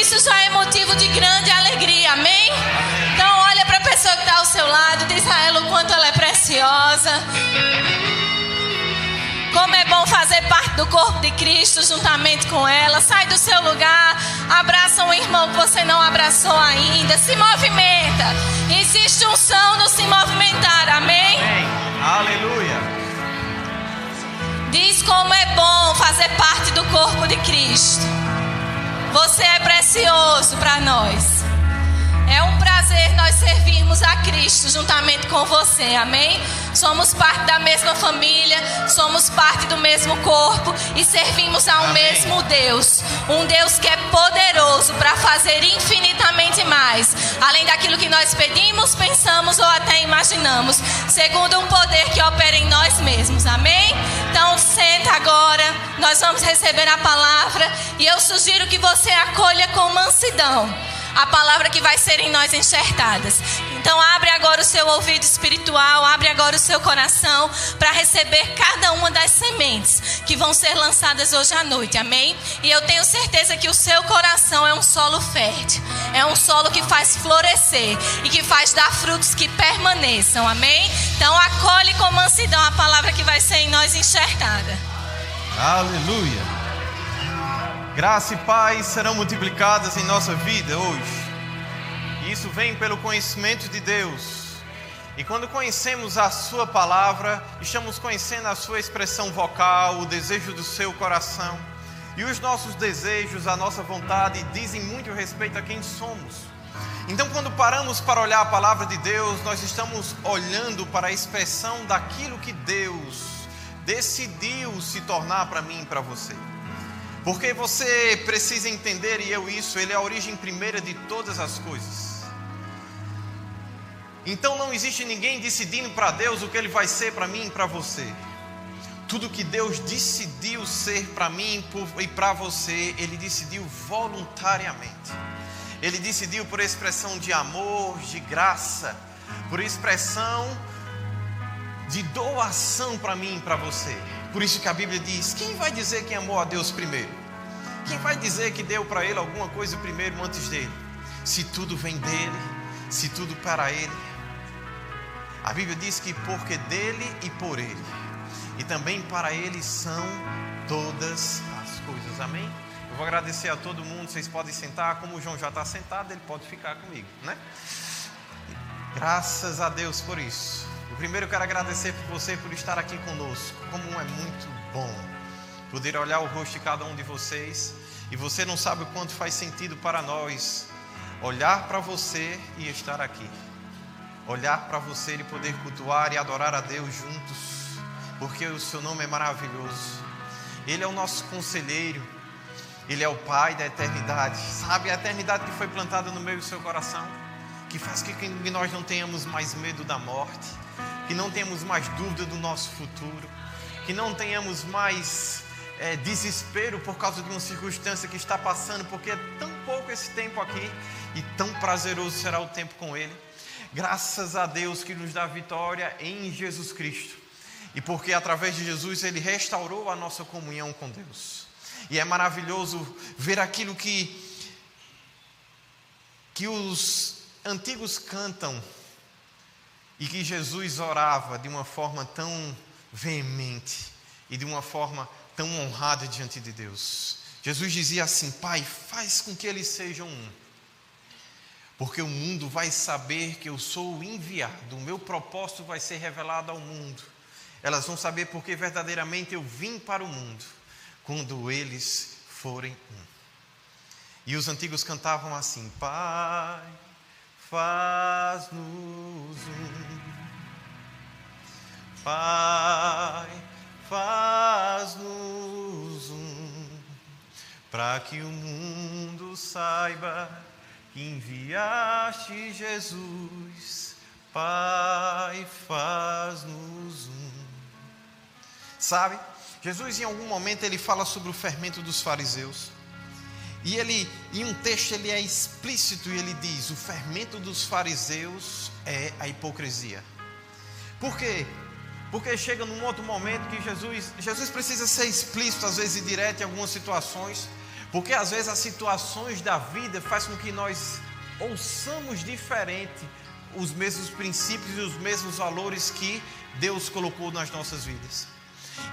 isso já é motivo de grande alegria, amém? Então olha para a pessoa que está ao seu lado, diz a ela o quanto ela é preciosa. Como é bom fazer parte do corpo de Cristo juntamente com ela. Sai do seu lugar, abraça um irmão que você não abraçou ainda, se movimenta. Existe unção no se movimentar, amém? Amém. Aleluia. Diz como é bom fazer parte do corpo de Cristo. Você é precioso para nós. É um prazer nós servirmos a Cristo juntamente com você, amém? Somos parte da mesma família, somos parte do mesmo corpo e servimos ao mesmo Deus. Um Deus que é poderoso para fazer infinitamente mais, além daquilo que nós pedimos, pensamos ou até imaginamos, segundo um poder que opera em nós mesmos, amém? Então senta agora, nós vamos receber a palavra e eu sugiro que você acolha com mansidão a palavra que vai ser em nós enxertadas. Então abre agora o seu ouvido espiritual, abre agora o seu coração para receber cada uma das sementes que vão ser lançadas hoje à noite, amém? E eu tenho certeza que o seu coração é um solo fértil, é um solo que faz florescer e que faz dar frutos que permaneçam, amém? Então acolhe com mansidão a palavra que vai ser em nós enxertada. Aleluia. Graça e paz serão multiplicadas em nossa vida hoje. E isso vem pelo conhecimento de Deus. E quando conhecemos a sua palavra, estamos conhecendo a sua expressão vocal, o desejo do seu coração. E os nossos desejos, a nossa vontade, dizem muito respeito a quem somos. Então quando paramos para olhar a palavra de Deus, nós estamos olhando para a expressão daquilo que Deus decidiu se tornar para mim e para você. Porque você precisa entender, e Ele é a origem primeira de todas as coisas. Então não existe ninguém decidindo para Deus o que Ele vai ser para mim e para você. Tudo que Deus decidiu ser para mim e para você, Ele decidiu voluntariamente. Ele decidiu por expressão de amor, de graça, por expressão de doação para mim e para você. Por isso que a Bíblia diz: quem vai dizer que amou a Deus primeiro? Quem vai dizer que deu para Ele alguma coisa primeiro antes dele? Se tudo vem dele, se tudo para Ele. A Bíblia diz que porque dele e por Ele, e também para Ele são todas as coisas, amém? Eu vou agradecer a todo mundo, vocês podem sentar. Como o João já está sentado, ele pode ficar comigo, né? Graças a Deus por isso. Primeiro eu quero agradecer por você por estar aqui conosco. Como é muito bom poder olhar o rosto de cada um de vocês. E você não sabe o quanto faz sentido para nós olhar para você e estar aqui. Olhar para você e poder cultuar e adorar a Deus juntos. Porque o seu nome é maravilhoso. Ele é o nosso conselheiro. Ele é o Pai da eternidade. Sabe a eternidade que foi plantada no meio do seu coração? Que faz com que nós não tenhamos mais medo da morte. Que não tenhamos mais dúvida do nosso futuro, que não tenhamos mais desespero por causa de uma circunstância que está passando, porque é tão pouco esse tempo aqui e tão prazeroso será o tempo com Ele. Graças a Deus que nos dá vitória em Jesus Cristo, e porque através de Jesus Ele restaurou a nossa comunhão com Deus. E é maravilhoso ver aquilo que os antigos cantam, e que Jesus orava de uma forma tão veemente e de uma forma tão honrada diante de Deus. Jesus dizia assim: Pai, faz com que eles sejam um, porque o mundo vai saber que eu sou o enviado, o meu propósito vai ser revelado ao mundo. Elas vão saber porque verdadeiramente eu vim para o mundo, quando eles forem um. E os antigos cantavam assim: Pai, faz-nos um, Pai, faz-nos um, para que o mundo saiba que enviaste Jesus. Pai, faz-nos um. Sabe, Jesus em algum momento ele fala sobre o fermento dos fariseus. E ele, em um texto, ele é explícito e ele diz: o fermento dos fariseus é a hipocrisia. Por quê? Porque chega num outro momento que Jesus precisa ser explícito, às vezes, e direto em algumas situações, Porque às vezes as situações da vida fazem com que nós ouçamos diferente os mesmos princípios e os mesmos valores que Deus colocou nas nossas vidas.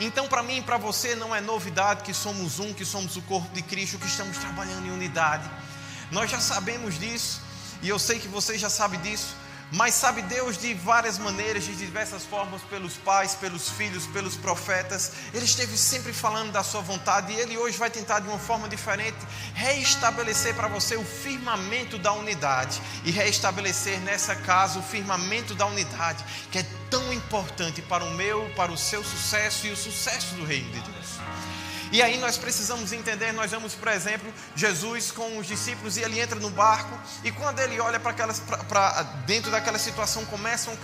Então, para mim e para você, não é novidade que somos um, que somos o corpo de Cristo, que estamos trabalhando em unidade. Nós já sabemos disso, e eu sei que você já sabe disso, mas sabe Deus de várias maneiras, de diversas formas, pelos pais, pelos filhos, pelos profetas. Ele esteve sempre falando da sua vontade, e Ele hoje vai tentar de uma forma diferente reestabelecer para você o firmamento da unidade, e reestabelecer nessa casa o firmamento da unidade, que é tão importante para o meu, para o seu sucesso e o sucesso do reino de Deus. E aí nós precisamos entender, nós vemos, por exemplo, Jesus com os discípulos, e ele entra no barco, e quando ele olha para dentro daquela situação, começa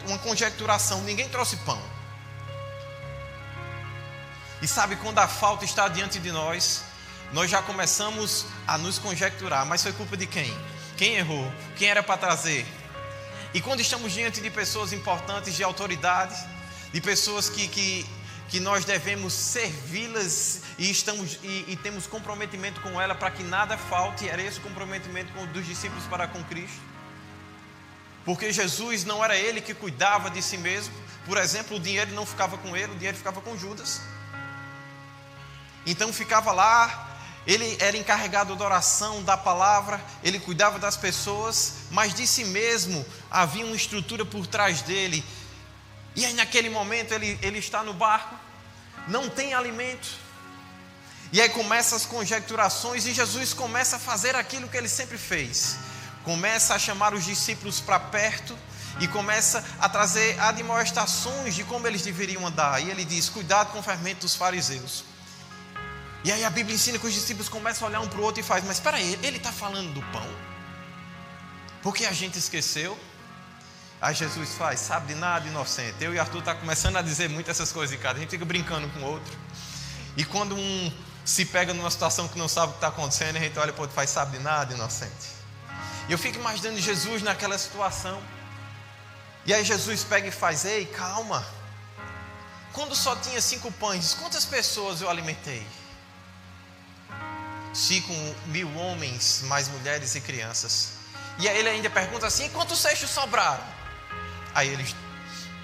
uma conjecturação. Ninguém trouxe pão. E sabe, quando a falta está diante de nós já começamos a nos conjecturar. Mas foi culpa de quem? Quem errou? Quem era para trazer? E quando estamos diante de pessoas importantes, de autoridade, de pessoas que nós devemos servi-las e temos comprometimento com ela para que nada falte, era esse o comprometimento dos discípulos para com Cristo. Porque Jesus não era ele que cuidava de si mesmo. Por exemplo, o dinheiro não ficava com ele, o dinheiro ficava com Judas. Então ficava lá, ele era encarregado da oração, da palavra, ele cuidava das pessoas, mas de si mesmo havia uma estrutura por trás dele. E aí naquele momento ele está no barco, não tem alimento, e aí começam as conjecturações, e Jesus começa a fazer aquilo que ele sempre fez, começa a chamar os discípulos para perto, e começa a trazer admoestações de como eles deveriam andar, e ele diz: cuidado com o fermento dos fariseus. E aí a Bíblia ensina que os discípulos começam a olhar um para o outro e fazem: mas espera aí, ele está falando do pão? Porque a gente esqueceu? Aí Jesus faz: sabe de nada, inocente. Eu e Arthur está começando a dizer muito essas coisas em casa. A gente fica brincando com o outro. E quando um se pega numa situação que não sabe o que está acontecendo, a gente olha para o outro e faz: sabe de nada, inocente. E eu fico imaginando Jesus naquela situação. E aí Jesus pega e faz: ei, calma. Quando só tinha 5 pães, quantas pessoas eu alimentei? 5.000 homens, mais mulheres e crianças. E aí ele ainda pergunta assim: quantos cestos sobraram? Aí eles: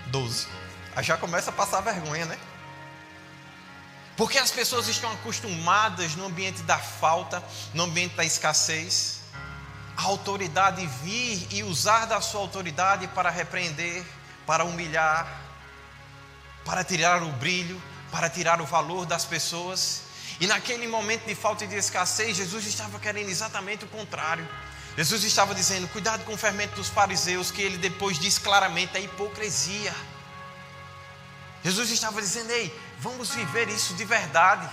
12. Aí já começa a passar vergonha, né? Porque as pessoas estão acostumadas no ambiente da falta, no ambiente da escassez, a autoridade vir e usar da sua autoridade para repreender, para humilhar, para tirar o brilho, para tirar o valor das pessoas. E naquele momento de falta e de escassez, Jesus estava querendo exatamente o contrário. Jesus estava dizendo: cuidado com o fermento dos fariseus, que ele depois diz claramente: a hipocrisia. Jesus estava dizendo: ei, vamos viver isso de verdade.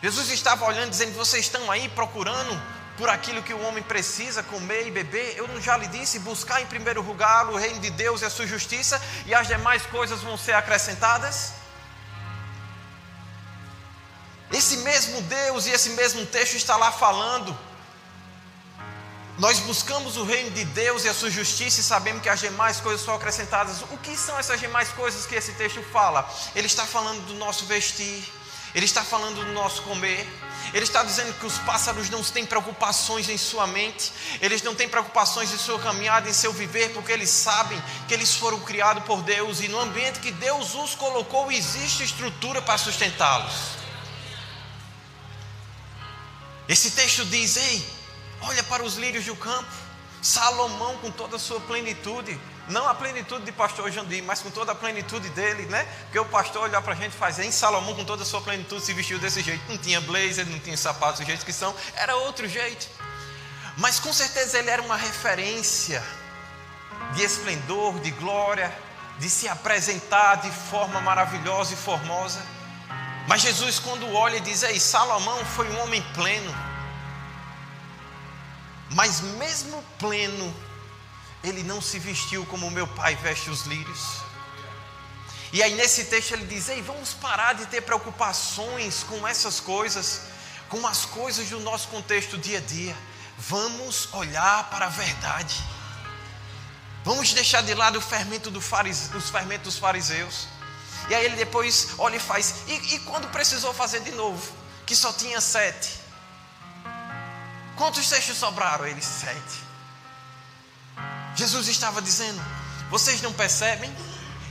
Jesus estava olhando, dizendo: vocês estão aí procurando por aquilo que o homem precisa, comer e beber. Eu não já lhe disse: buscar em primeiro lugar o reino de Deus e a sua justiça, e as demais coisas vão ser acrescentadas? Esse mesmo Deus e esse mesmo texto está lá falando: nós buscamos o reino de Deus e a sua justiça, e sabemos que as demais coisas são acrescentadas. O que são essas demais coisas que esse texto fala? Ele está falando do nosso vestir, ele está falando do nosso comer, ele está dizendo que os pássaros não têm preocupações em sua mente, eles não têm preocupações em sua caminhada, em seu viver, porque eles sabem que eles foram criados por Deus, e no ambiente que Deus os colocou existe estrutura para sustentá-los. Esse texto diz: ei, olha para os lírios do campo. Salomão com toda a sua plenitude, não a plenitude de pastor Jandir, mas com toda a plenitude dele, né? Porque o pastor olhar para a gente e faz: em Salomão com toda a sua plenitude se vestiu desse jeito. Não tinha blazer, não tinha sapatos do jeito que são, era outro jeito. Mas com certeza ele era uma referência de esplendor, de glória, de se apresentar de forma maravilhosa e formosa. Mas Jesus, quando olha, diz: ei, Salomão foi um homem pleno. Mas mesmo pleno, ele não se vestiu como o meu pai veste os lírios. E aí nesse texto ele diz: ei, vamos parar de ter preocupações com essas coisas, com as coisas do nosso contexto dia a dia. Vamos olhar para a verdade. Vamos deixar de lado o fermento dos fermentos dos fariseus. E aí ele depois olha e faz: e quando precisou fazer de novo, que só tinha 7? Quantos cestos sobraram? Eles 7. Jesus estava dizendo: vocês não percebem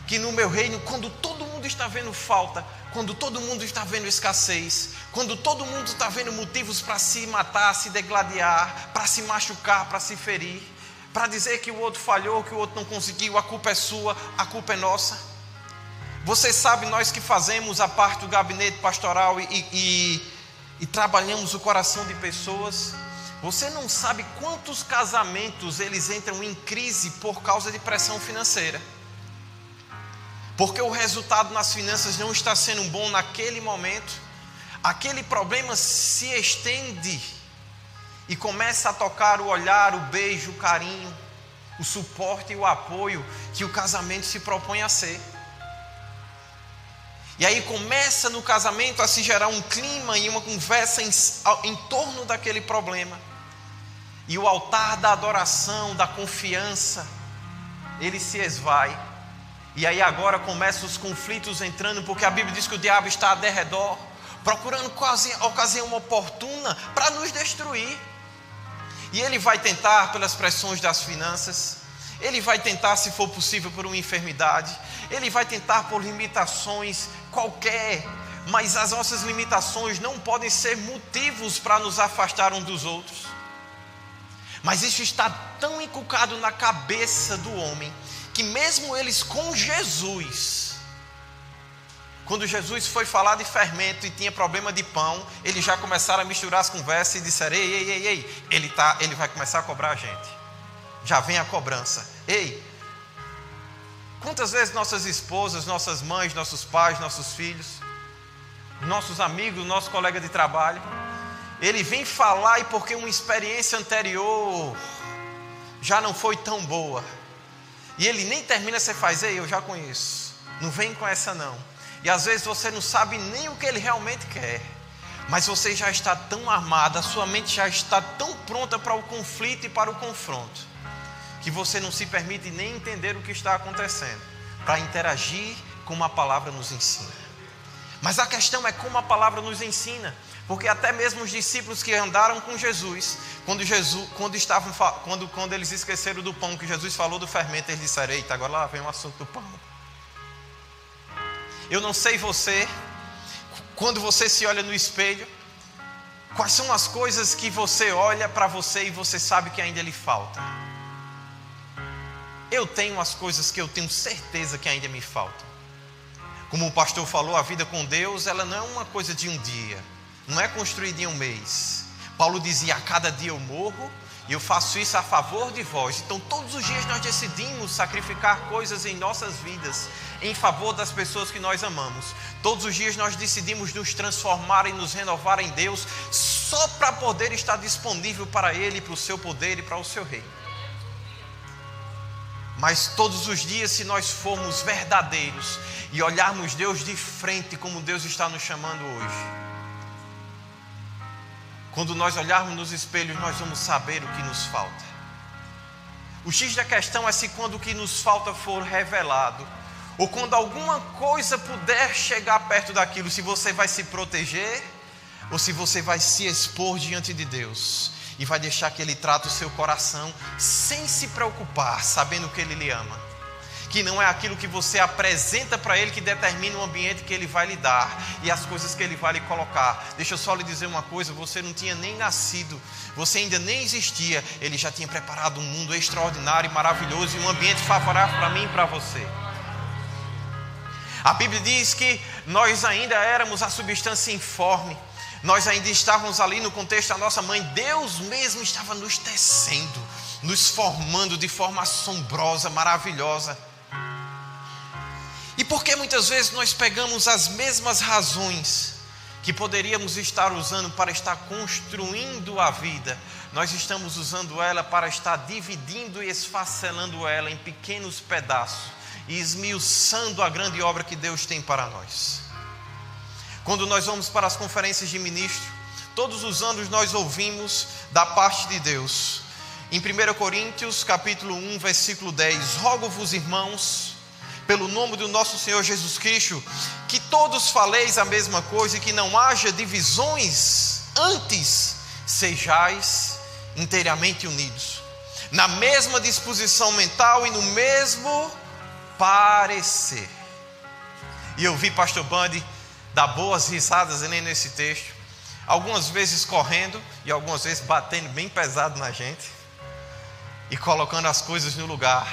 que no meu reino, quando todo mundo está vendo falta, quando todo mundo está vendo escassez, quando todo mundo está vendo motivos para se matar, se degladiar, para se machucar, para se ferir, para dizer que o outro falhou, que o outro não conseguiu, a culpa é sua, a culpa é nossa. Você sabe, nós que fazemos a parte do gabinete pastoral e trabalhamos o coração de pessoas, você não sabe quantos casamentos eles entram em crise por causa de pressão financeira. Porque o resultado nas finanças não está sendo bom naquele momento. Aquele problema se estende e começa a tocar o olhar, o beijo, o carinho, o suporte e o apoio que o casamento se propõe a ser. E aí começa no casamento a se gerar um clima e uma conversa em torno daquele problema. E o altar da adoração, da confiança, ele se esvai. E aí agora começam os conflitos entrando, porque a Bíblia diz que o diabo está ao derredor, procurando quase a ocasião oportuna para nos destruir. E ele vai tentar pelas pressões das finanças, ele vai tentar, se for possível, por uma enfermidade, ele vai tentar por limitações qualquer, mas as nossas limitações não podem ser motivos para nos afastar uns dos outros. Mas isso está tão inculcado na cabeça do homem, que mesmo eles com Jesus, quando Jesus foi falar de fermento e tinha problema de pão, eles já começaram a misturar as conversas e disseram: ei, ele vai começar a cobrar a gente. Já vem a cobrança. Ei, quantas vezes nossas esposas, nossas mães, nossos pais, nossos filhos, nossos amigos, nosso colega de trabalho, ele vem falar e porque uma experiência anterior já não foi tão boa, e ele nem termina, você faz: ei, eu já conheço, não vem com essa não. E às vezes você não sabe nem o que ele realmente quer, mas você já está tão armado, a sua mente já está tão pronta para o conflito e para o confronto, que você não se permite nem entender o que está acontecendo, para interagir como a palavra nos ensina. Mas a questão é como a palavra nos ensina, porque até mesmo os discípulos que andaram com Jesus, quando eles esqueceram do pão, que Jesus falou do fermento, eles disseram: eita, agora lá vem o assunto do pão. Eu não sei você, quando você se olha no espelho, quais são as coisas que você olha para você e você sabe que ainda lhe falta. Eu tenho as coisas que eu tenho certeza que ainda me faltam. Como o pastor falou, a vida com Deus, ela não é uma coisa de um dia, não é construída em um mês. Paulo dizia: a cada dia eu morro, e eu faço isso a favor de vós. Então todos os dias nós decidimos sacrificar coisas em nossas vidas em favor das pessoas que nós amamos. Todos os dias nós decidimos nos transformar e nos renovar em Deus, só para poder estar disponível para Ele, para o seu poder e para o seu reino. Mas todos os dias, se nós formos verdadeiros e olharmos Deus de frente, como Deus está nos chamando hoje, quando nós olharmos nos espelhos, nós vamos saber o que nos falta. O X da questão é se quando o que nos falta for revelado, ou quando alguma coisa puder chegar perto daquilo, se você vai se proteger, ou se você vai se expor diante de Deus, e vai deixar que Ele trate o seu coração, sem se preocupar, sabendo que Ele lhe ama. Que não é aquilo que você apresenta para Ele que determina o ambiente que Ele vai lhe dar e as coisas que Ele vai lhe colocar. Deixa eu só lhe dizer uma coisa: você não tinha nem nascido, você ainda nem existia, Ele já tinha preparado um mundo extraordinário e maravilhoso e um ambiente favorável para mim e para você. A Bíblia diz que nós ainda éramos a substância informe, nós ainda estávamos ali no contexto da nossa mãe. Deus mesmo estava nos tecendo, nos formando de forma assombrosa, maravilhosa. E por que muitas vezes nós pegamos as mesmas razões que poderíamos estar usando para estar construindo a vida, nós estamos usando ela para estar dividindo e esfacelando ela em pequenos pedaços e esmiuçando a grande obra que Deus tem para nós. Quando nós vamos para as conferências de ministro, todos os anos nós ouvimos da parte de Deus. Em 1 Coríntios, capítulo 1, versículo 10, rogo-vos, irmãos, pelo nome do nosso Senhor Jesus Cristo, que todos faleis a mesma coisa e que não haja divisões, antes sejais inteiramente unidos, na mesma disposição mental e no mesmo parecer. E eu vi pastor Bundy dar boas risadas nesse texto, algumas vezes correndo e algumas vezes batendo bem pesado na gente e colocando as coisas no lugar,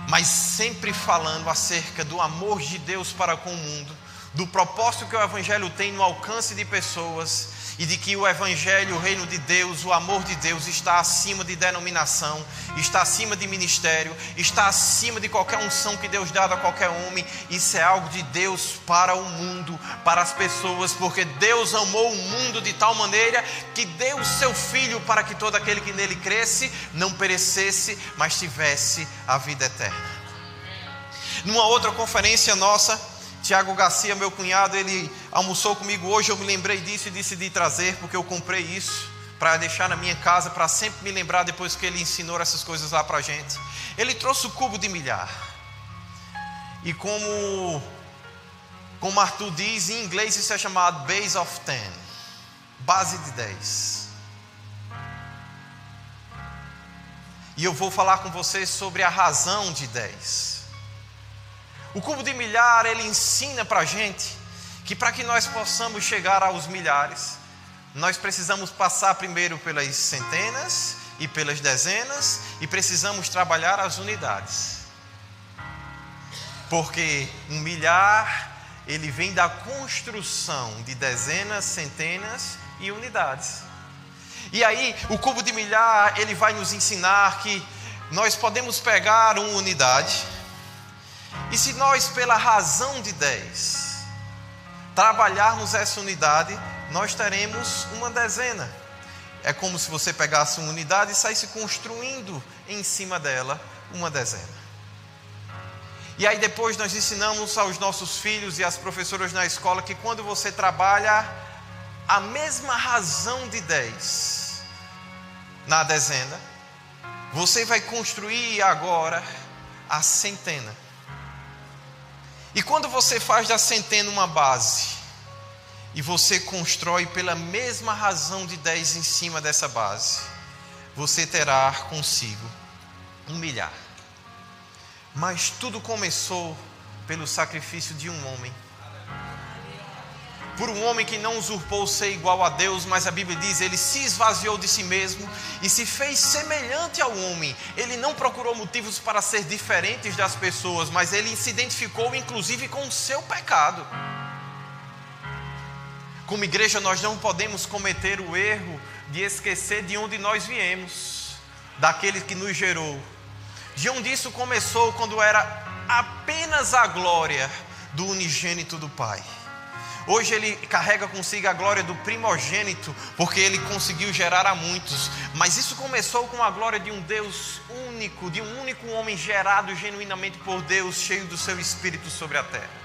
mas sempre falando acerca do amor de Deus para com o mundo, do propósito que o Evangelho tem no alcance de pessoas e de que o Evangelho, o reino de Deus, o amor de Deus está acima de denominação, está acima de ministério, está acima de qualquer unção que Deus dá a qualquer homem. Isso é algo de Deus para o mundo, para as pessoas, porque Deus amou o mundo de tal maneira que deu o seu Filho para que todo aquele que nele cresce não perecesse, mas tivesse a vida eterna. Numa outra conferência nossa, Tiago Garcia, meu cunhado, ele almoçou comigo hoje, eu me lembrei disso e decidi trazer, porque eu comprei isso para deixar na minha casa, para sempre me lembrar depois que ele ensinou essas coisas lá para a gente. Ele trouxe o cubo de milhar. E como Arthur diz, em inglês isso é chamado base of 10, base de 10. E eu vou falar com vocês sobre a razão de 10. O cubo de milhar, ele ensina para a gente que para que nós possamos chegar aos milhares, nós precisamos passar primeiro pelas centenas e pelas dezenas e precisamos trabalhar as unidades. Porque um milhar, ele vem da construção de dezenas, centenas e unidades. E aí, o cubo de milhar, ele vai nos ensinar que nós podemos pegar uma unidade. E se nós, pela razão de 10, trabalharmos essa unidade, nós teremos uma dezena. É como se você pegasse uma unidade e saísse construindo em cima dela uma dezena. E aí depois nós ensinamos aos nossos filhos e às professoras na escola que quando você trabalha a mesma razão de 10 na dezena, você vai construir agora a centena. E quando você faz da centena uma base, e você constrói pela mesma razão de 10 em cima dessa base, você terá consigo um milhar. Mas tudo começou pelo sacrifício de um homem. Por um homem que não usurpou ser igual a Deus, mas a Bíblia diz, ele se esvaziou de si mesmo e se fez semelhante ao homem. Ele não procurou motivos para ser diferentes das pessoas, mas ele se identificou inclusive com o seu pecado. Como igreja, nós não podemos cometer o erro de esquecer de onde nós viemos, daquele que nos gerou. De onde isso começou quando era apenas a glória do unigênito do Pai. Hoje ele carrega consigo a glória do primogênito, porque ele conseguiu gerar a muitos. Mas isso começou com a glória de um Deus único, de um único homem gerado genuinamente por Deus, cheio do seu Espírito sobre a terra.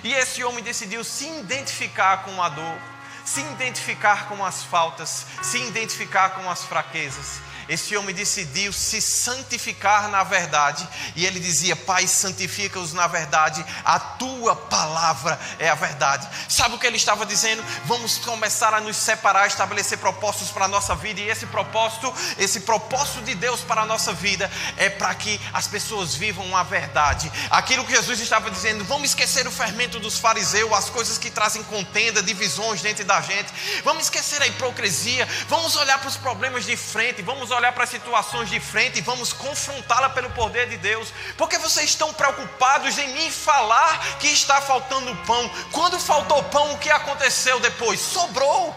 E esse homem decidiu se identificar com a dor, se identificar com as faltas, se identificar com as fraquezas. Esse homem decidiu se santificar na verdade. E ele dizia, Pai, santifica-os na verdade. A tua palavra é a verdade. Sabe o que ele estava dizendo? Vamos começar a nos separar, estabelecer propósitos para a nossa vida. E esse propósito de Deus para a nossa vida é para que as pessoas vivam a verdade. Aquilo que Jesus estava dizendo, vamos esquecer o fermento dos fariseus, as coisas que trazem contenda, divisões dentro da gente. Vamos esquecer a hipocrisia. Vamos olhar para os problemas de frente. Vamos olhar para as situações de frente e vamos confrontá-la pelo poder de Deus. Porque vocês estão preocupados em me falar que está faltando pão. Quando faltou pão, o que aconteceu depois? Sobrou.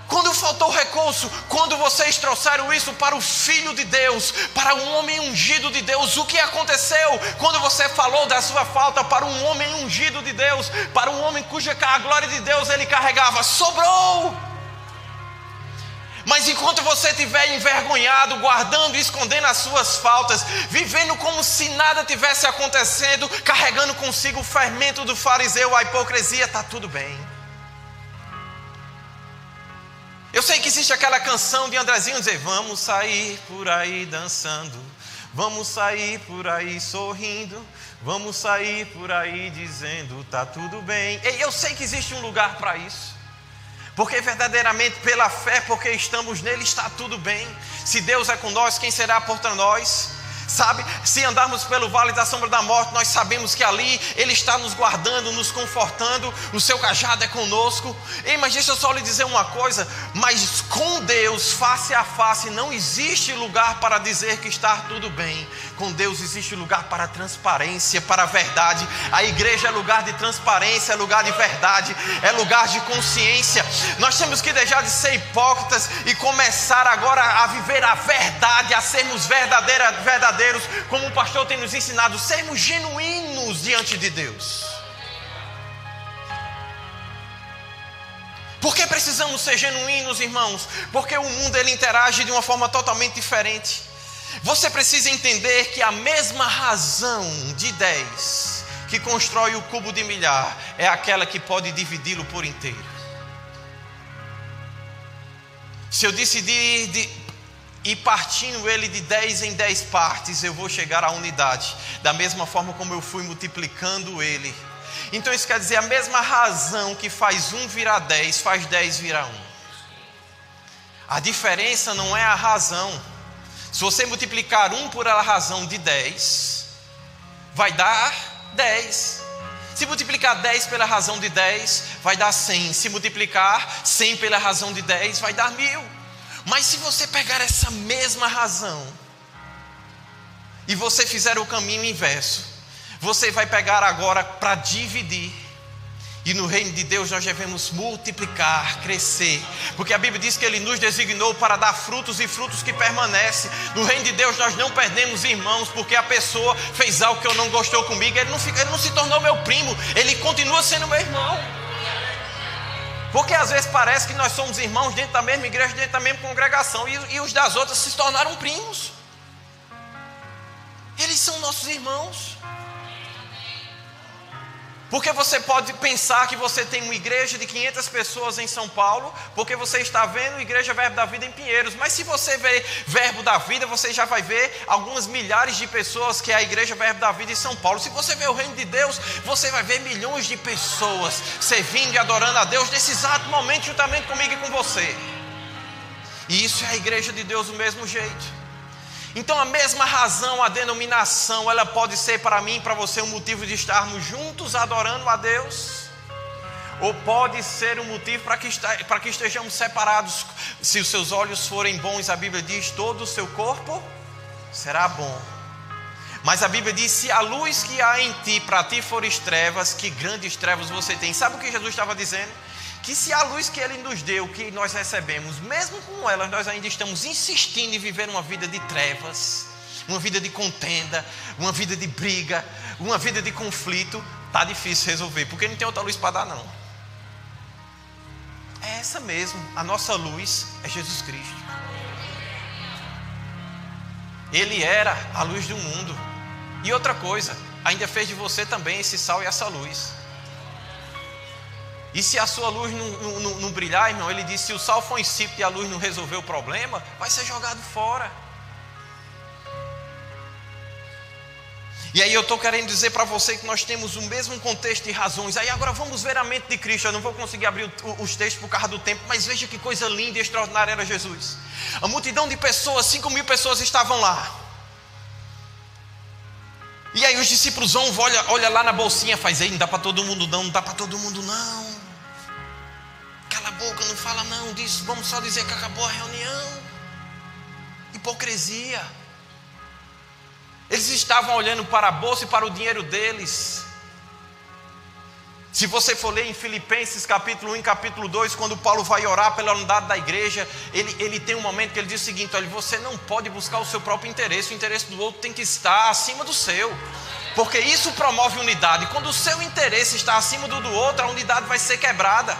Quando faltou recurso, quando vocês trouxeram isso para o Filho de Deus, para um homem ungido de Deus, o que aconteceu? Quando você falou da sua falta para um homem ungido de Deus, para um homem cuja a glória de Deus ele carregava, sobrou. Mas enquanto você estiver envergonhado, guardando e escondendo as suas faltas, vivendo como se nada tivesse acontecendo, carregando consigo o fermento do fariseu, a hipocrisia, está tudo bem. Eu sei que existe aquela canção de Andrezinho dizer, vamos sair por aí dançando, vamos sair por aí sorrindo, vamos sair por aí dizendo, está tudo bem. E eu sei que existe um lugar para isso. Porque verdadeiramente pela fé, porque estamos nele, está tudo bem. Se Deus é com nós, quem será contra nós? Sabe, se andarmos pelo vale da sombra da morte, nós sabemos que ali Ele está nos guardando, nos confortando, o seu cajado é conosco. Ei, mas deixa eu só lhe dizer uma coisa, mas com Deus, face a face, não existe lugar para dizer que está tudo bem. Com Deus existe lugar para transparência, para a verdade. A igreja é lugar de transparência, é lugar de verdade, é lugar de consciência. Nós temos que deixar de ser hipócritas e começar agora a viver a verdade, a sermos verdadeiros, como o pastor tem nos ensinado, sermos genuínos diante de Deus. Por que precisamos ser genuínos, irmãos? Porque o mundo ele interage de uma forma totalmente diferente. Você precisa entender que a mesma razão de 10 que constrói o cubo de milhar é aquela que pode dividi-lo por inteiro. Se eu decidir e partindo ele de 10 em 10 partes, eu vou chegar à unidade, da mesma forma como eu fui multiplicando ele. Então isso quer dizer, a mesma razão que faz 1 virar 10, faz 10 virar 1. A diferença não é a razão. Se você multiplicar 1 por a razão de 10, vai dar 10. Se multiplicar 10 pela razão de 10, vai dar 100. Se multiplicar 100 pela razão de 10, vai dar 1000. Mas se você pegar essa mesma razão e você fizer o caminho inverso, você vai pegar agora para dividir. E no reino de Deus nós devemos multiplicar, crescer. Porque a Bíblia diz que Ele nos designou para dar frutos e frutos que permanecem. No reino de Deus nós não perdemos irmãos, porque a pessoa fez algo que eu não gostou comigo, ele não se tornou meu primo, ele continua sendo meu irmão. Porque às vezes parece que nós somos irmãos dentro da mesma igreja, dentro da mesma congregação, e os das outras se tornaram primos. Eles são nossos irmãos. Porque você pode pensar que você tem uma igreja de 500 pessoas em São Paulo, porque você está vendo Igreja Verbo da Vida em Pinheiros. Mas se você ver Verbo da Vida, você já vai ver algumas milhares de pessoas que é a Igreja Verbo da Vida em São Paulo. Se você ver o Reino de Deus, você vai ver milhões de pessoas servindo e adorando a Deus nesse exato momento, juntamente comigo e com você. E isso é a Igreja de Deus do mesmo jeito. Então a mesma razão, a denominação, ela pode ser para mim e para você um motivo de estarmos juntos adorando a Deus, ou pode ser um motivo para que estejamos separados. Se os seus olhos forem bons, a Bíblia diz, todo o seu corpo será bom. Mas a Bíblia diz, se a luz que há em ti, para ti fores trevas, que grandes trevas você tem. Sabe o que Jesus estava dizendo? Que se a luz que Ele nos deu, que nós recebemos, mesmo com ela, nós ainda estamos insistindo em viver uma vida de trevas, uma vida de contenda, uma vida de briga, uma vida de conflito, está difícil resolver, porque não tem outra luz para dar não. É essa mesmo, a nossa luz é Jesus Cristo. Ele era a luz do mundo. E outra coisa, ainda fez de você também esse sal e essa luz. E se a sua luz não brilhar, irmão, ele disse, se o sal for insípido e a luz não resolver o problema, vai ser jogado fora. E aí eu estou querendo dizer para você que nós temos o mesmo contexto de razões. Aí agora vamos ver a mente de Cristo. Eu não vou conseguir abrir os textos por causa do tempo, mas veja que coisa linda e extraordinária era Jesus. A multidão de pessoas, 5.000 pessoas estavam lá. E aí os discípulos vão, olha lá na bolsinha, faz aí, não dá para todo mundo não, não dá para todo mundo não. Cala a boca, não fala não, diz, vamos só dizer que acabou a reunião. Hipocrisia. Eles estavam olhando para a bolsa e para o dinheiro deles. Se você for ler em Filipenses capítulo 1 e capítulo 2, quando Paulo vai orar pela unidade da igreja, ele tem um momento que ele diz o seguinte, olha, você não pode buscar o seu próprio interesse, o interesse do outro tem que estar acima do seu, porque isso promove unidade. Quando o seu interesse está acima do outro, a unidade vai ser quebrada.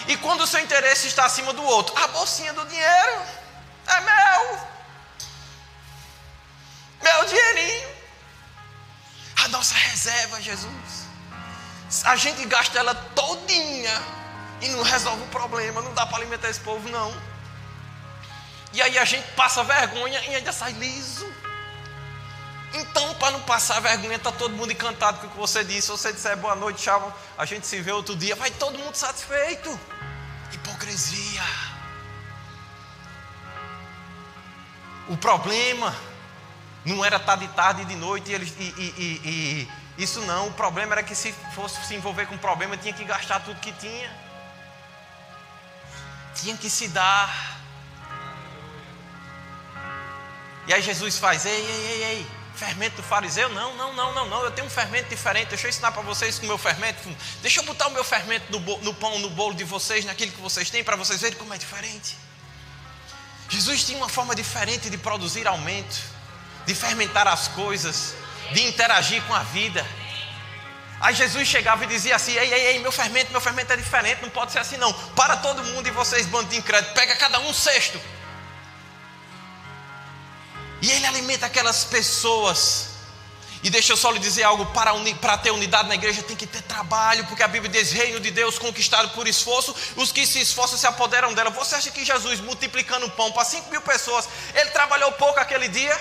E quando o seu interesse está acima do outro, a bolsinha do dinheiro é meu dinheirinho, a nossa reserva, Jesus. A gente gasta ela todinha e não resolve o problema, não dá para alimentar esse povo não. E aí a gente passa vergonha e ainda sai liso. Então, para não passar vergonha, está todo mundo encantado com o que você disse. Se você disser boa noite, tchau, a gente se vê outro dia, vai todo mundo satisfeito. Hipocrisia. hipocrisia. O problema não era estar de tarde e de noite isso não. O problema era que se fosse se envolver com problema, tinha que gastar tudo que tinha. Tinha que se dar. E aí Jesus faz, ei, fermento do fariseu? Não, eu tenho um fermento diferente, deixa eu ensinar para vocês com o meu fermento, deixa eu botar o meu fermento no pão, no bolo de vocês, naquilo que vocês têm, para vocês verem como é diferente. Jesus tinha uma forma diferente de produzir aumento, de fermentar as coisas, de interagir com a vida. Aí Jesus chegava e dizia assim, ei, meu fermento é diferente, não pode ser assim não, para todo mundo e vocês, bando de incrédulo, pega cada um cesto. E ele alimenta aquelas pessoas. E deixa eu só lhe dizer algo, para ter unidade na igreja tem que ter trabalho, porque a Bíblia diz, reino de Deus conquistado por esforço, os que se esforçam se apoderam dela. Você acha que Jesus multiplicando o pão para 5.000 pessoas, ele trabalhou pouco aquele dia?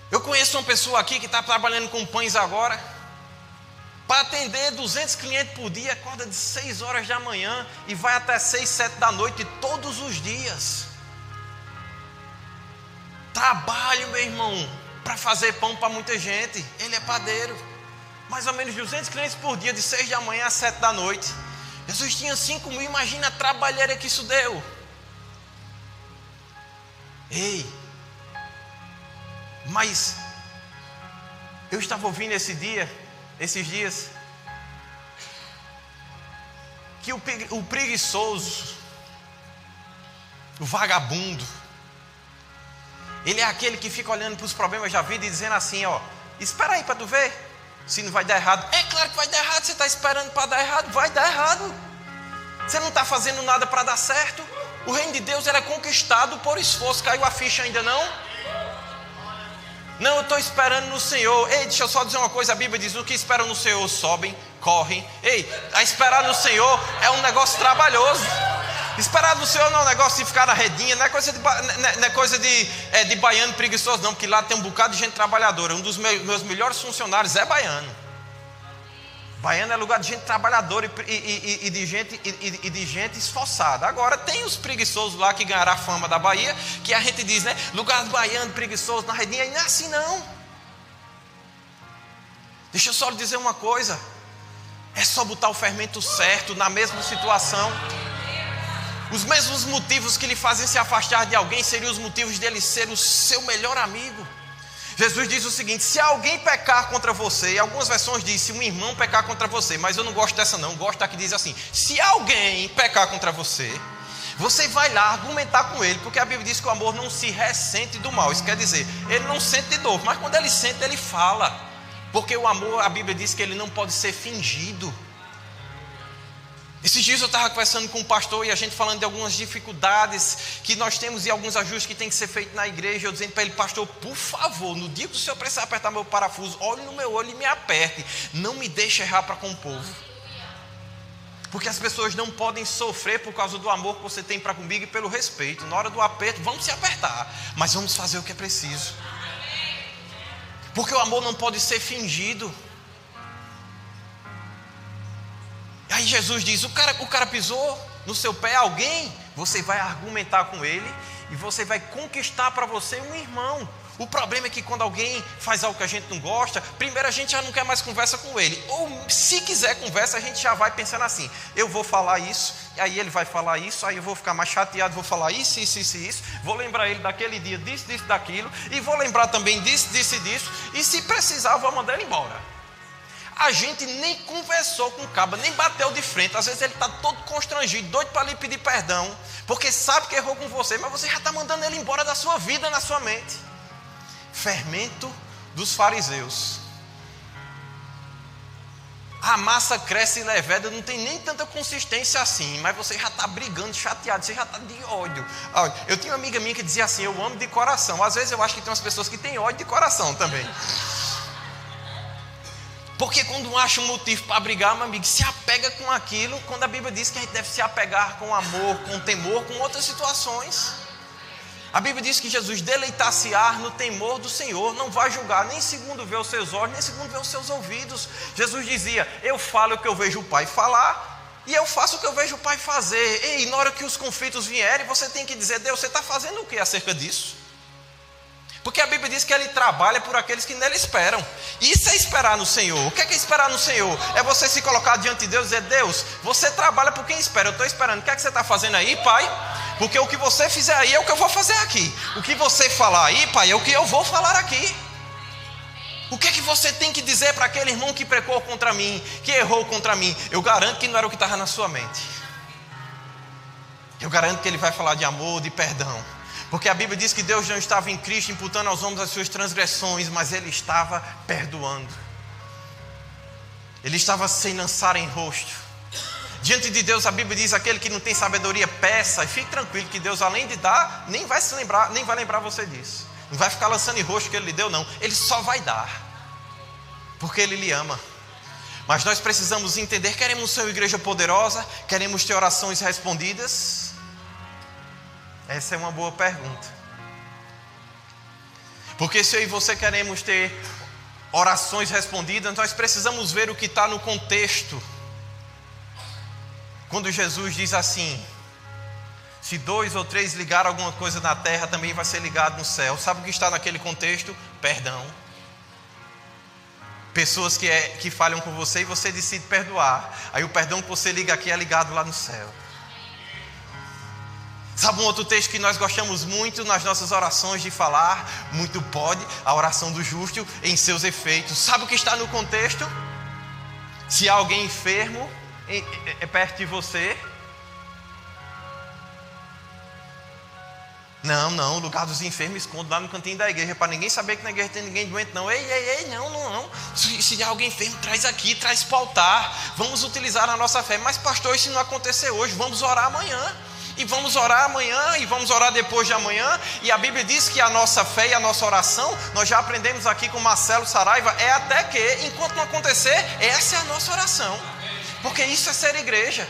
Eu conheço uma pessoa aqui que está trabalhando com pães agora. Para atender 200 clientes por dia, acorda de 6 horas da manhã e vai até 6, 7 da noite todos os dias. Trabalho, meu irmão, para fazer pão para muita gente. Ele é padeiro. Mais ou menos 200 clientes por dia, de 6 da manhã a 7 da noite. Jesus tinha 5.000, imagina a trabalheira que isso deu. Ei, mas eu estava ouvindo esses dias, que o preguiçoso, o vagabundo, ele é aquele que fica olhando para os problemas da vida e dizendo assim, ó, espera aí para tu ver se não vai dar errado. É claro que vai dar errado, você está esperando para dar errado, vai dar errado. Você não está fazendo nada para dar certo. O reino de Deus é conquistado por esforço. Caiu a ficha ainda não? Não, eu estou esperando no Senhor. Ei, deixa eu só dizer uma coisa, a Bíblia diz, o que esperam no Senhor sobem, correm. Ei, a esperar no Senhor é um negócio trabalhoso. Esperar no Senhor não é um negócio de ficar na redinha, não é coisa de baiano preguiçoso não, porque lá tem um bocado de gente trabalhadora. Um dos meus melhores funcionários é baiano. Baiano é lugar de gente trabalhadora e de gente esforçada. Agora tem os preguiçosos lá que ganharam a fama da Bahia, que a gente diz, né? Lugar do baiano, preguiçoso, na redinha, e não é assim não. Deixa eu só lhe dizer uma coisa. É só botar o fermento certo na mesma situação. Os mesmos motivos que lhe fazem se afastar de alguém seriam os motivos dele ser o seu melhor amigo. Jesus diz o seguinte, se alguém pecar contra você, em algumas versões diz, se um irmão pecar contra você, mas eu não gosto dessa não, gosto da que diz assim, se alguém pecar contra você, você vai lá argumentar com ele, porque a Bíblia diz que o amor não se ressente do mal, isso quer dizer, ele não sente de dor, mas quando ele sente, ele fala, porque o amor, a Bíblia diz que ele não pode ser fingido. Esses dias eu estava conversando com um pastor e a gente falando de algumas dificuldades que nós temos e alguns ajustes que tem que ser feito na igreja. Eu dizendo para ele, pastor, por favor, no dia que o senhor precisar apertar meu parafuso, olhe no meu olho e me aperte. Não me deixe errar para com o povo. Porque as pessoas não podem sofrer por causa do amor que você tem para comigo e pelo respeito. Na hora do aperto, vamos se apertar, mas vamos fazer o que é preciso. Porque o amor não pode ser fingido. Aí Jesus diz, o cara pisou no seu pé, alguém, você vai argumentar com ele e você vai conquistar para você um irmão. O problema é que quando alguém faz algo que a gente não gosta, primeiro a gente já não quer mais conversa com ele. Ou se quiser conversa, a gente já vai pensando assim, eu vou falar isso, aí ele vai falar isso, aí eu vou ficar mais chateado, vou falar isso, vou lembrar ele daquele dia, disso, daquilo, e vou lembrar também disso, e se precisar eu vou mandar ele embora. A gente nem conversou com o cabo, nem bateu de frente. Às vezes ele está todo constrangido, doido para lhe pedir perdão, porque sabe que errou com você, mas você já está mandando ele embora da sua vida, na sua mente. Fermento dos fariseus. A massa cresce e leveda, não tem nem tanta consistência assim, mas você já está brigando, chateado, você já está de ódio. Eu tinha uma amiga minha que dizia assim, eu amo de coração. Às vezes eu acho que tem umas pessoas que têm ódio de coração também. Porque quando acha um motivo para brigar, meu amigo, se apega com aquilo, quando a Bíblia diz que a gente deve se apegar com amor, com temor, com outras situações. A Bíblia diz que Jesus deleitar-se-á no temor do Senhor, não vai julgar nem segundo vê os seus olhos, nem segundo vê os seus ouvidos. Jesus dizia: eu falo o que eu vejo o Pai falar, e eu faço o que eu vejo o Pai fazer. E na hora que os conflitos vierem, você tem que dizer: Deus, você está fazendo o que acerca disso? Porque a Bíblia diz que Ele trabalha por aqueles que nele esperam. Isso é esperar no Senhor. O que é esperar no Senhor? É você se colocar diante de Deus e dizer: Deus, você trabalha por quem espera, eu estou esperando. O que é que você está fazendo aí, Pai? Porque o que você fizer aí é o que eu vou fazer aqui. O que você falar aí, Pai, é o que eu vou falar aqui. O que é que você tem que dizer para aquele irmão que pecou contra mim, que errou contra mim? Eu garanto que não era o que estava na sua mente. Eu garanto que ele vai falar de amor, de perdão. Porque a Bíblia diz que Deus não estava em Cristo imputando aos homens as suas transgressões, mas Ele estava perdoando. Ele estava sem lançar em rosto. Diante de Deus, a Bíblia diz: aquele que não tem sabedoria, peça. E fique tranquilo que Deus, além de dar, nem vai se lembrar, nem vai lembrar você disso. Não vai ficar lançando em rosto que Ele lhe deu, não. Ele só vai dar, porque Ele lhe ama. Mas nós precisamos entender: queremos ser uma igreja poderosa? Queremos ter orações respondidas? Essa é uma boa pergunta. Porque se eu e você queremos ter orações respondidas, nós precisamos ver o que está no contexto. Quando Jesus diz assim: se 2 ou 3 ligaram alguma coisa na terra, também vai ser ligado no céu. Sabe o que está naquele contexto? Perdão. Pessoas que falham com você e você decide perdoar. Aí o perdão que você liga aqui é ligado lá no céu. Sabe um outro texto que nós gostamos muito nas nossas orações de falar? Muito pode a oração do justo em seus efeitos. Sabe o que está no contexto? Se há alguém enfermo é perto de você. Não, o lugar dos enfermos esconde lá no cantinho da igreja, para ninguém saber que na igreja tem ninguém doente, não. Ei, não. Se há alguém enfermo, traz aqui, traz para o altar. Vamos utilizar a nossa fé. Mas pastor, isso não acontecer hoje, vamos orar amanhã. E vamos orar amanhã, e vamos orar depois de amanhã. E a Bíblia diz que a nossa fé e a nossa oração, nós já aprendemos aqui com Marcelo Saraiva, é até que, enquanto não acontecer, essa é a nossa oração. Porque isso é ser igreja.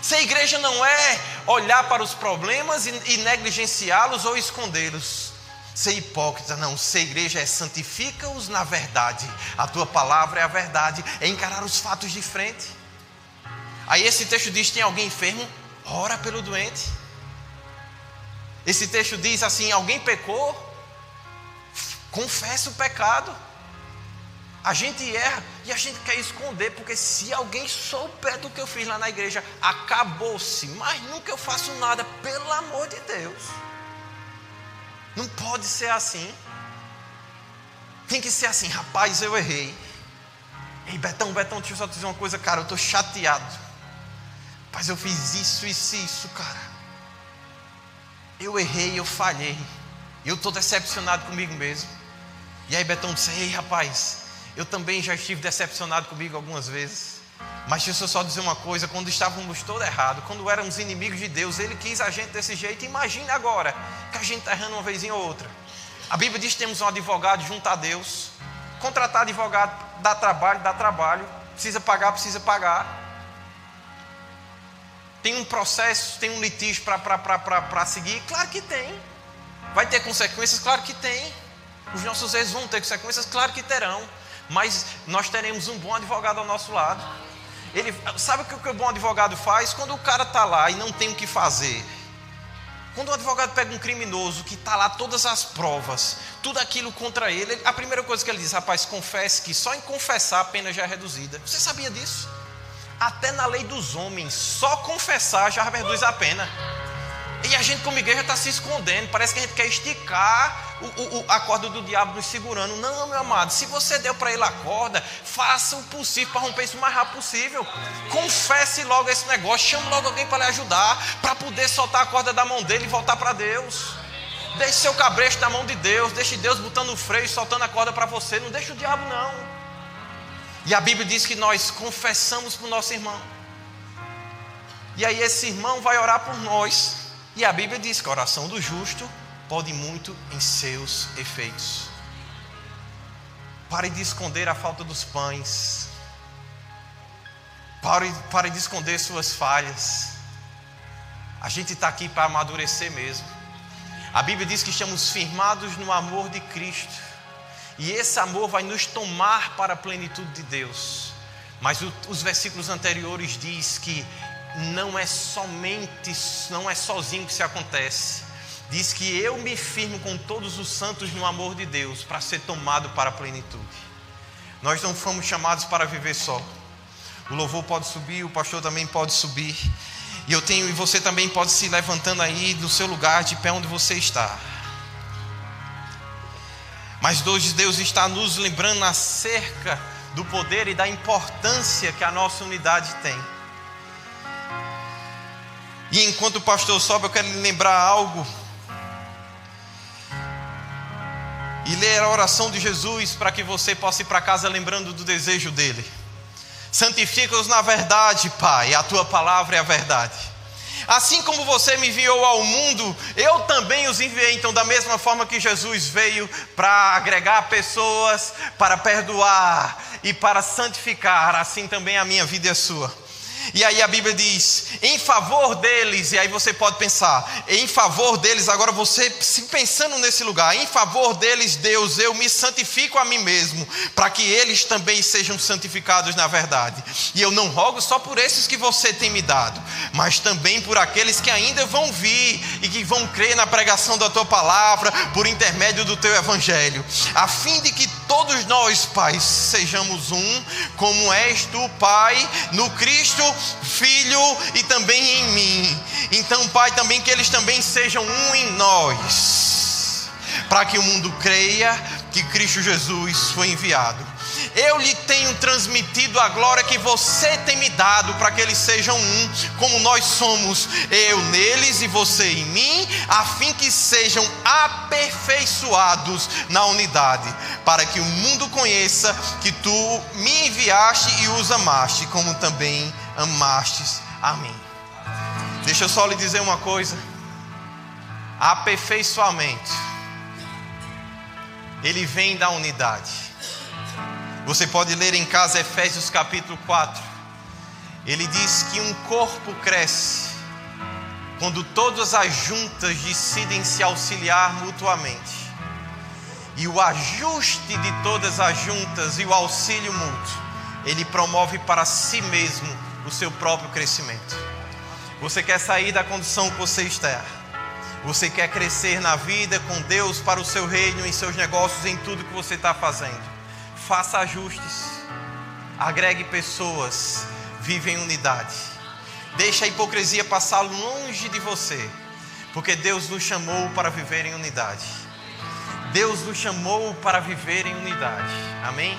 Ser igreja não é olhar para os problemas e negligenciá-los ou escondê-los. Ser hipócrita, não. Ser igreja é santifica-os na verdade. A tua palavra é a verdade. É encarar os fatos de frente. Aí esse texto diz: tem alguém enfermo? Ora pelo doente. Esse texto diz assim: alguém pecou? Confessa o pecado. A gente erra e a gente quer esconder, porque se alguém souber do que eu fiz lá na igreja, acabou-se. Mas nunca eu faço nada, pelo amor de Deus. Não pode ser assim. Tem que ser assim: rapaz, eu errei. Ei, Betão, deixa eu só te dizer uma coisa, cara, eu estou chateado. Mas eu fiz isso, cara. Eu errei, eu falhei. Eu estou decepcionado comigo mesmo. E aí Betão disse: ei, rapaz, eu também já estive decepcionado comigo algumas vezes. Mas deixa eu só dizer uma coisa: quando estávamos todos errados, quando éramos inimigos de Deus, Ele quis a gente desse jeito. Imagine agora que a gente está errando uma vezinha ou outra. A Bíblia diz que temos um advogado junto a Deus. Contratar advogado dá trabalho. Precisa pagar. Tem um processo, tem um litígio para seguir? Claro que tem. Vai ter consequências? Claro que tem. Os nossos erros vão ter consequências? Claro que terão. Mas nós teremos um bom advogado ao nosso lado. Ele sabe o que o bom advogado faz? Quando o cara está lá e não tem o que fazer. Quando o advogado pega um criminoso que está lá todas as provas, tudo aquilo contra ele, a primeira coisa que ele diz: rapaz, confesse, que só em confessar a pena já é reduzida. Você sabia disso? Até na lei dos homens, só confessar já reduz a pena. E a gente como igreja está se escondendo. Parece que a gente quer esticar a corda do diabo nos segurando. Não, meu amado, se você deu para ele a corda, faça o possível para romper isso o mais rápido possível. Confesse logo esse negócio, chame logo alguém para lhe ajudar, para poder soltar a corda da mão dele e voltar para Deus. Deixe seu cabresto na mão de Deus. Deixe Deus botando o freio, soltando a corda para você. Não deixe o diabo não. E a Bíblia diz que nós confessamos para o nosso irmão. E aí esse irmão vai orar por nós. E a Bíblia diz que a oração do justo pode muito em seus efeitos. Pare de esconder a falta dos pães. Pare de esconder suas falhas. A gente está aqui para amadurecer mesmo. A Bíblia diz que estamos firmados no amor de Cristo. E esse amor vai nos tomar para a plenitude de Deus. Mas os versículos anteriores diz que não é sozinho que isso acontece. Diz que eu me firmo com todos os santos no amor de Deus para ser tomado para a plenitude. Nós não fomos chamados para viver só. O louvor pode subir, o pastor também pode subir. E você também pode se levantando aí do seu lugar, de pé onde você está. Mas hoje Deus está nos lembrando acerca do poder e da importância que a nossa unidade tem. E enquanto o pastor sobe, eu quero lhe lembrar algo. E ler a oração de Jesus para que você possa ir para casa lembrando do desejo dele. Santifica-os na verdade, Pai, a tua palavra é a verdade. Assim como você me enviou ao mundo, eu também os enviei. Então, da mesma forma que Jesus veio para agregar pessoas, para perdoar e para santificar, assim também a minha vida é sua. E aí a Bíblia diz, em favor deles, e aí você pode pensar, em favor deles, agora você se pensando nesse lugar, em favor deles, Deus, eu me santifico a mim mesmo, para que eles também sejam santificados na verdade. E eu não rogo só por esses que você tem me dado, mas também por aqueles que ainda vão vir e que vão crer na pregação da tua palavra, por intermédio do teu evangelho, a fim de que todos nós, Pai, sejamos um, como és tu, Pai, no Cristo, Filho e também em mim. Então, Pai, também que eles também sejam um em nós, para que o mundo creia que Cristo Jesus foi enviado. Eu lhe tenho transmitido a glória que você tem me dado, para que eles sejam um, como nós somos, eu neles e você em mim, a fim que sejam aperfeiçoados na unidade, para que o mundo conheça que tu me enviaste e os amaste, como também amastes a mim. Deixa eu só lhe dizer uma coisa: aperfeiçoamento, ele vem da unidade. Você pode ler em casa Efésios capítulo 4. Ele diz que um corpo cresce quando todas as juntas decidem se auxiliar mutuamente. E o ajuste de todas as juntas e o auxílio mútuo, ele promove para si mesmo o seu próprio crescimento. Você quer sair da condição que você está? Você quer crescer na vida com Deus para o seu reino, em seus negócios, em tudo que você está fazendo? Faça ajustes, agregue pessoas, vive em unidade. Deixa a hipocrisia passar longe de você, porque Deus nos chamou para viver em unidade. Deus nos chamou para viver em unidade. Amém?